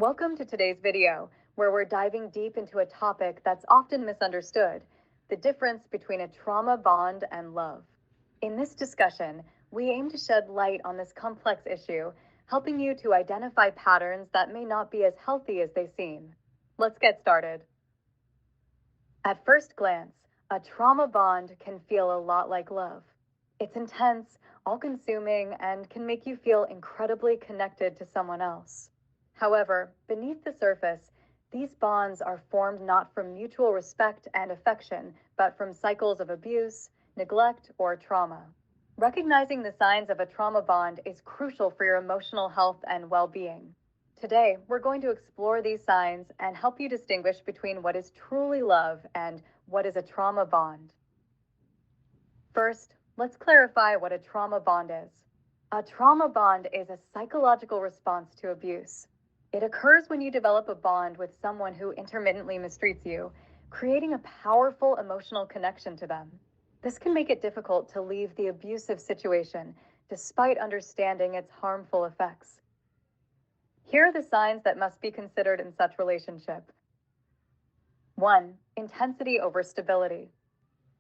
Welcome to today's video, where we're diving deep into a topic that's often misunderstood, the difference between a trauma bond and love. In this discussion, we aim to shed light on this complex issue, helping you to identify patterns that may not be as healthy as they seem. Let's get started. At first glance, a trauma bond can feel a lot like love. It's intense, all-consuming, and can make you feel incredibly connected to someone else. However, beneath the surface, these bonds are formed not from mutual respect and affection, but from cycles of abuse, neglect, or trauma. Recognizing the signs of a trauma bond is crucial for your emotional health and well-being. Today, we're going to explore these signs and help you distinguish between what is truly love and what is a trauma bond. First, let's clarify what a trauma bond is. A trauma bond is a psychological response to abuse. It occurs when you develop a bond with someone who intermittently mistreats you, creating a powerful emotional connection to them. This can make it difficult to leave the abusive situation, despite understanding its harmful effects. Here are the signs that must be considered in such relationship. 1. Intensity over stability.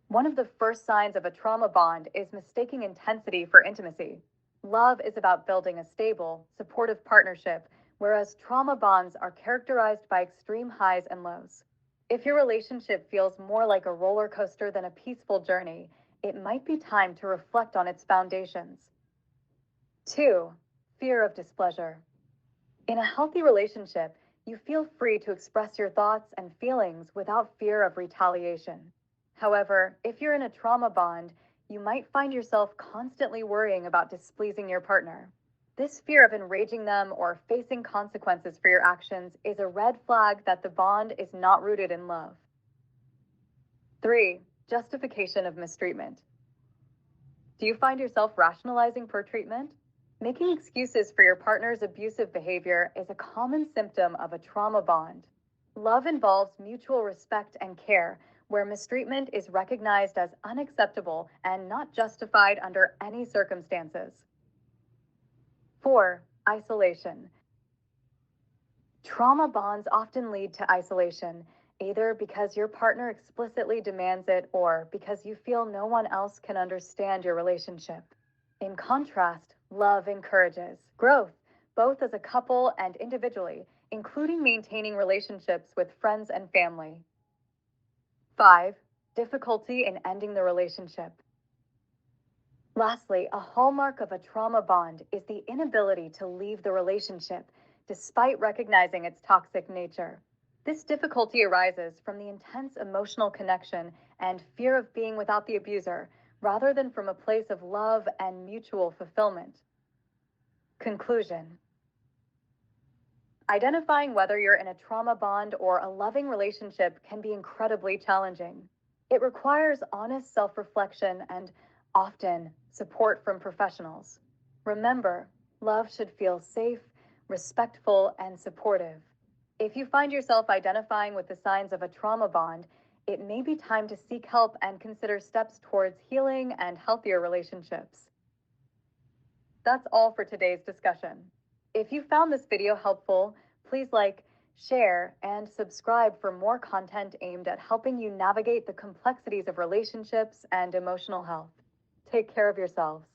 One of the first signs of a trauma bond is mistaking intensity for intimacy. Love is about building a stable, supportive partnership, whereas trauma bonds are characterized by extreme highs and lows. If your relationship feels more like a roller coaster than a peaceful journey, it might be time to reflect on its foundations. 2. Fear of displeasure. In a healthy relationship, you feel free to express your thoughts and feelings without fear of retaliation. However, if you're in a trauma bond, you might find yourself constantly worrying about displeasing your partner. This fear of enraging them or facing consequences for your actions is a red flag that the bond is not rooted in love. 3. Justification of mistreatment. Do you find yourself rationalizing poor treatment? Making excuses for your partner's abusive behavior is a common symptom of a trauma bond. Love involves mutual respect and care, where mistreatment is recognized as unacceptable and not justified under any circumstances. 4. Isolation. Trauma bonds often lead to isolation, either because your partner explicitly demands it or because you feel no one else can understand your relationship. In contrast, love encourages growth, both as a couple and individually, including maintaining relationships with friends and family. 5. Difficulty in ending the relationship. Lastly, a hallmark of a trauma bond is the inability to leave the relationship, despite recognizing its toxic nature. This difficulty arises from the intense emotional connection and fear of being without the abuser, rather than from a place of love and mutual fulfillment. Conclusion. Identifying whether you're in a trauma bond or a loving relationship can be incredibly challenging. It requires honest self-reflection and often support from professionals. Remember, love should feel safe, respectful, and supportive. If you find yourself identifying with the signs of a trauma bond, it may be time to seek help and consider steps towards healing and healthier relationships. That's all for today's discussion. If you found this video helpful, please like, share, and subscribe for more content aimed at helping you navigate the complexities of relationships and emotional health. Take care of yourselves.